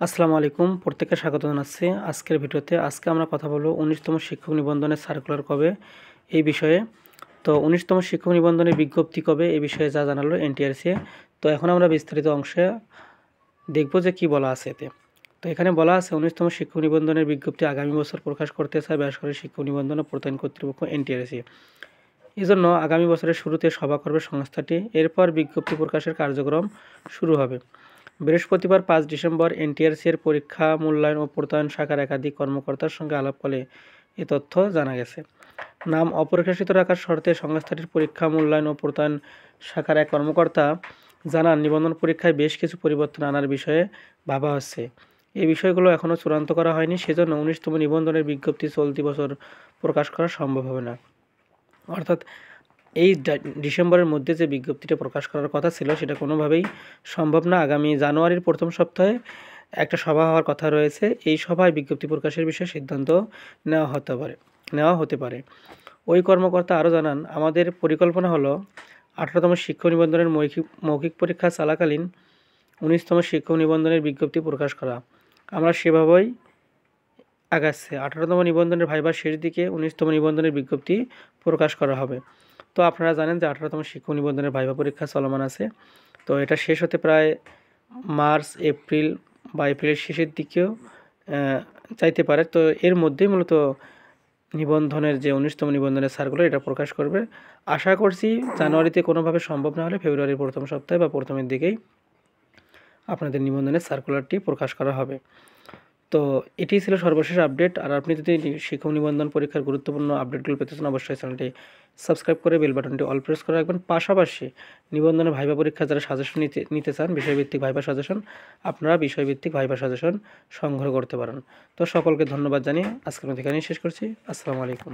আসসালামু আলাইকুম, প্রত্যেককে স্বাগত জানাচ্ছি আজকের ভিডিওতে। আজকে আমরা কথা বলবো ১৯তম শিক্ষক নিবন্ধনের সার্কুলার কবে এই বিষয়ে। তো ১৯তম শিক্ষক নিবন্ধনের বিজ্ঞপ্তি কবে এই বিষয়ে যা জানালো এনটিআরসি। তো এখন আমরা বিস্তারিত অংশে দেখব যে কি বলা আছে এতে। তো এখানে বলা আছে ১৯তম শিক্ষক নিবন্ধনের বিজ্ঞপ্তি আগামী বছর প্রকাশ করতে চায় বেসরকারি শিক্ষক নিবন্ধন ও প্রত্যয়ন কর্তৃপক্ষ এনটিআরসি। এজন্য আগামী বছরের শুরুতে সভা করবে সংস্থাটি। এরপর বিজ্ঞপ্তি প্রকাশের কার্যক্রম শুরু হবে। বৃহস্পতিবার ৫ ডিসেম্বর এনটিআরসি-এর পরীক্ষা মূল্যায়ন ও প্রত্যয়ন শাখার একাধিক কর্মকর্তার সঙ্গে আলাপকালে এ তথ্য জানা গেছে। নাম অপ্রকাশিত রাখার শর্তে সংস্থাটির পরীক্ষা মূল্যায়ন ও প্রত্যয়ন শাখার এক কর্মকর্তা জানান, নিবন্ধন পরীক্ষায় বেশ কিছু পরিবর্তন আনার বিষয়ে ভাবা হচ্ছে। এই বিষয়গুলো এখনও চূড়ান্ত করা হয়নি, সেজন্য ১৯তম নিবন্ধনের বিজ্ঞপ্তি চলতি বছর প্রকাশ করা সম্ভব হবে না। অর্থাৎ এই ডিসেম্বরের মধ্যে যে বিজ্ঞপ্তিটা প্রকাশ করার কথা ছিল সেটা কোনোভাবেই সম্ভব না। আগামী জানুয়ারির প্রথম সপ্তাহে একটা সভা হওয়ার কথা রয়েছে। এই সভায় বিজ্ঞপ্তি প্রকাশের বিষয়ে সিদ্ধান্ত নেওয়া হতে পারে। ওই কর্মকর্তা আরও জানান, আমাদের পরিকল্পনা হলো ১৮তম শিক্ষক নিবন্ধনের মৌখিক পরীক্ষা চলাকালীন ১৯তম শিক্ষক নিবন্ধনের বিজ্ঞপ্তি প্রকাশ করা। আমরা সেভাবেই আগাচ্ছে। ১৮তম নিবন্ধনের ভাইবার শেষ দিকে ১৯তম নিবন্ধনের বিজ্ঞপ্তি প্রকাশ করা হবে। তো আপনারা জানেন যে ১৮তম শিক্ষক নিবন্ধনের ভাইবা পরীক্ষা চলমান আছে। তো এটা শেষ হতে প্রায় মার্চ, এপ্রিল বা এপ্রিলের শেষের দিকেও চাইতে পারে। তো এর মধ্যেই মূলত নিবন্ধনের যে ১৯তম নিবন্ধনের সার্কুলার এটা প্রকাশ করবে। আশা করছি জানুয়ারিতে কোনোভাবে সম্ভব না হলে ফেব্রুয়ারির প্রথম সপ্তাহে বা প্রথমের দিকেই আপনাদের নিবন্ধনের সার্কুলারটি প্রকাশ করা হবে। তো এটিই ছিল সর্বশেষ আপডেট। আর আপনি যদি শিক্ষক নিবন্ধন পরীক্ষার গুরুত্বপূর্ণ আপডেটগুলো পেতে চান অবশ্যই চ্যানেলটি সাবস্ক্রাইব করে বেল বাটনটি অল প্রেস করে রাখবেন। পাশাপাশি নিবন্ধনের ভাইবা পরীক্ষা যারা সাজেশন নিতে চান, বিষয়ভিত্তিক ভাইবা সাজেশন, আপনারা বিষয়ভিত্তিক ভাইবা সাজেশন সংগ্রহ করতে পারেন। তো সকলকে ধন্যবাদ জানিয়ে আজকের মতো এখানেই শেষ করছি। আসসালামু আলাইকুম।